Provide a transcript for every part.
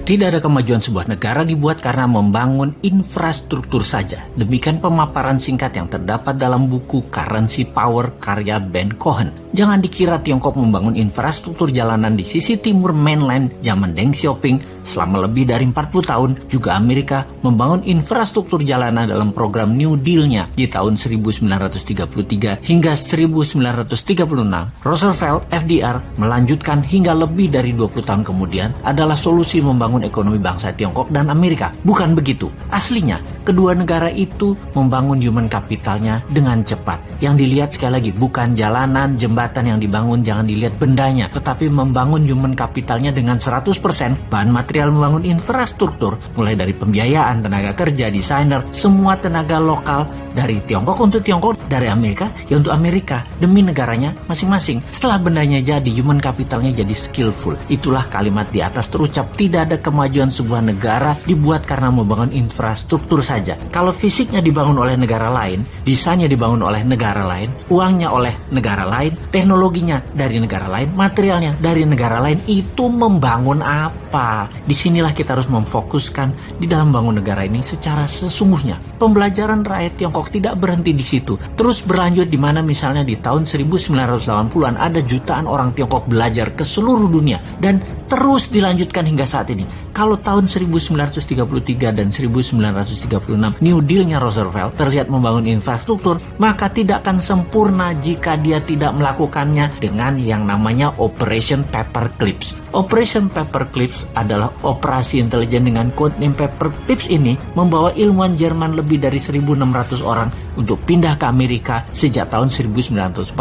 Tidak ada kemajuan sebuah negara dibuat karena membangun infrastruktur saja. Demikian pemaparan singkat yang terdapat dalam buku Currency Power karya Ben Cohen. Jangan dikira Tiongkok membangun infrastruktur jalanan di sisi timur mainland zaman Deng Xiaoping selama lebih dari 40 tahun. Juga Amerika membangun infrastruktur jalanan dalam program New Deal-nya di tahun 1933 hingga 1936. Roosevelt FDR melanjutkan hingga lebih dari 20 tahun kemudian adalah solusi membangun ekonomi bangsa Tiongkok dan Amerika. Bukan begitu. Aslinya, kedua negara itu membangun human capitalnya dengan cepat. Yang dilihat sekali lagi bukan jalanan, jembatan yang dibangun, jangan dilihat bendanya, tetapi membangun human capitalnya dengan 100%. Bahan material membangun infrastruktur, mulai dari pembiayaan, tenaga kerja, desainer, semua tenaga lokal dari Tiongkok untuk Tiongkok, dari Amerika ya untuk Amerika, demi negaranya masing-masing. Setelah bendanya jadi, human capitalnya jadi skillful. Itulah kalimat di atas terucap, tidak ada kemajuan sebuah negara dibuat karena membangun infrastruktur saja. Kalau fisiknya dibangun oleh negara lain, desainnya dibangun oleh negara lain, uangnya oleh negara lain, teknologinya dari negara lain, materialnya dari negara lain, itu membangun apa? Disinilah kita harus memfokuskan di dalam bangun negara ini secara sesungguhnya. Pembelajaran rakyat Tiongkok tidak berhenti di situ, terus berlanjut di mana misalnya di tahun 1980-an ada jutaan orang Tiongkok belajar ke seluruh dunia dan terus dilanjutkan hingga saat ini. Kalau tahun 1933 dan 1936 New Deal-nya Roosevelt terlihat membangun infrastruktur, maka tidak akan sempurna jika dia tidak melakukannya dengan yang namanya Operation Paperclips. Operation Paperclips adalah operasi intelijen dengan codename Paperclips ini membawa ilmuwan Jerman lebih dari 1.600 orang untuk pindah ke Amerika sejak tahun 1945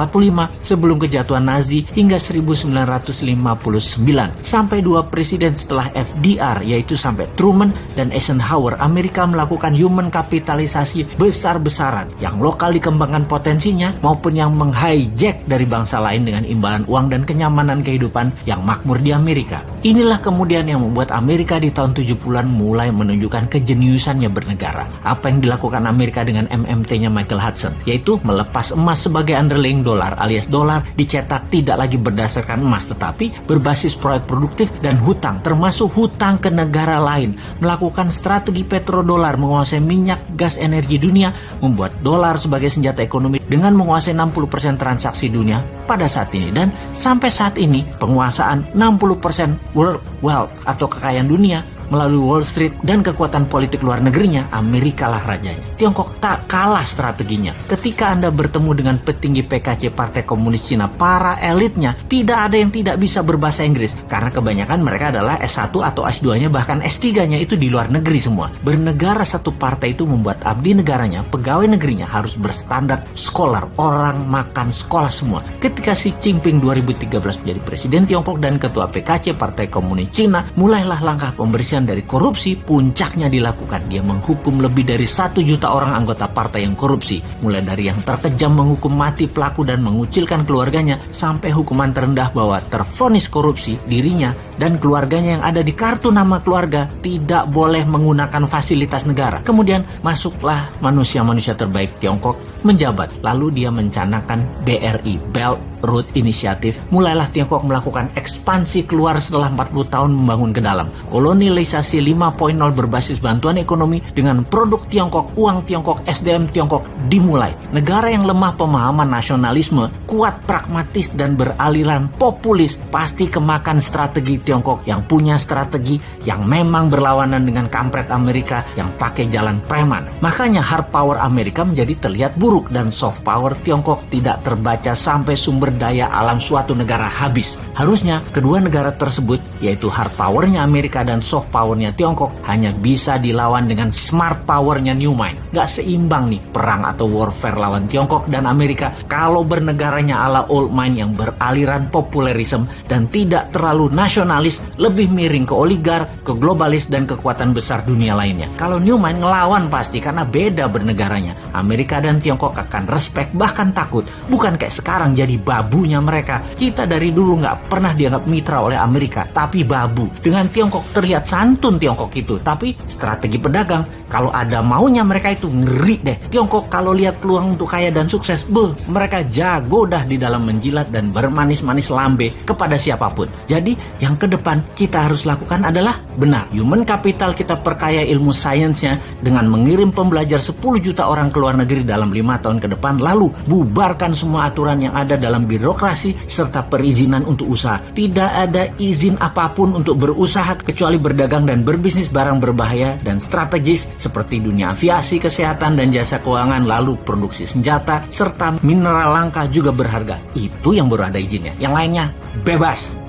sebelum kejatuhan Nazi hingga 1959. Sampai dua presiden setelah FDR, yaitu sampai Truman dan Eisenhower, Amerika melakukan human kapitalisasi besar-besaran. Yang lokal dikembangkan potensinya maupun yang menghijack dari bangsa lain dengan imbalan uang dan kenyamanan kehidupan yang makmur di Amerika. Inilah kemudian yang membuat Amerika di tahun 70-an mulai menunjukkan kejeniusannya bernegara. Apa yang dilakukan Amerika dengan MMT-nya Michael Hudson, yaitu melepas emas sebagai underlying dolar, alias dolar dicetak tidak lagi berdasarkan emas tetapi berbasis proyek produktif dan hutang, termasuk hutang ke negara lain, melakukan strategi petrodolar, menguasai minyak, gas, energi dunia, membuat dolar sebagai senjata ekonomi dengan menguasai 60% transaksi dunia pada saat ini. Dan sampai saat ini penguasaan 60% world wealth atau kekayaan dunia melalui Wall Street dan kekuatan politik luar negerinya, Amerika lah rajanya. Tiongkok tak kalah strateginya. Ketika Anda bertemu dengan petinggi PKC Partai Komunis Cina, para elitnya, tidak ada yang tidak bisa berbahasa Inggris. Karena kebanyakan mereka adalah S1 atau S2-nya, bahkan S3-nya itu di luar negeri semua. Bernegara satu partai itu membuat abdi negaranya, pegawai negerinya harus berstandar scholar, orang makan sekolah semua. Ketika Xi Jinping 2013 menjadi presiden Tiongkok dan ketua PKC Partai Komunis Cina, mulailah langkah pembersihan dari korupsi. Puncaknya dilakukan, dia menghukum lebih dari 1 juta orang anggota partai yang korupsi, mulai dari yang terkejam menghukum mati pelaku dan mengucilkan keluarganya, sampai hukuman terendah bahwa tervonis korupsi dirinya dan keluarganya yang ada di kartu nama keluarga tidak boleh menggunakan fasilitas negara. Kemudian masuklah manusia-manusia terbaik Tiongkok menjabat, lalu dia mencanangkan BRI, Belt Road Initiative. Mulailah Tiongkok melakukan ekspansi keluar setelah 40 tahun membangun ke dalam. Kolonialisasi 5.0 berbasis bantuan ekonomi dengan produk Tiongkok, uang Tiongkok, SDM Tiongkok dimulai. Negara yang lemah pemahaman nasionalisme, kuat pragmatis dan beraliran populis, pasti kemakan strategi Tiongkok yang punya strategi yang memang berlawanan dengan kampret Amerika yang pakai jalan preman. Makanya hard power Amerika menjadi terlihat buruk dan soft power Tiongkok tidak terbaca sampai sumber daya alam suatu negara habis. Harusnya kedua negara tersebut, yaitu hard powernya Amerika dan soft powernya Tiongkok, hanya bisa dilawan dengan smart powernya New Mind. Gak seimbang nih perang atau warfare lawan Tiongkok dan Amerika kalau bernegaranya ala old mind yang beraliran populerisme dan tidak terlalu nasionalis, lebih miring ke oligar, ke globalis dan kekuatan besar dunia lainnya. Kalau New Mind ngelawan pasti karena beda bernegaranya. Amerika dan Tiongkok akan respect bahkan takut, bukan kayak sekarang jadi babu babunya mereka. Kita dari dulu nggak pernah dianggap mitra oleh Amerika, tapi babu. Dengan Tiongkok terlihat santun Tiongkok itu, tapi strategi pedagang, kalau ada maunya mereka itu ngeri deh. Tiongkok kalau lihat peluang untuk kaya dan sukses, mereka jago dah di dalam menjilat dan bermanis-manis lambe kepada siapapun. Jadi yang ke depan kita harus lakukan adalah benar. Human capital kita perkaya ilmu sainsnya dengan mengirim pembelajar 10 juta orang ke luar negeri dalam 5 tahun ke depan, lalu bubarkan semua aturan yang ada dalam birokrasi serta perizinan untuk usaha. Tidak ada izin apapun untuk berusaha kecuali berdagang dan berbisnis barang berbahaya dan strategis seperti dunia aviasi, kesehatan dan jasa keuangan, lalu produksi senjata serta mineral langka juga berharga. Itu yang baru ada izinnya. Yang lainnya bebas.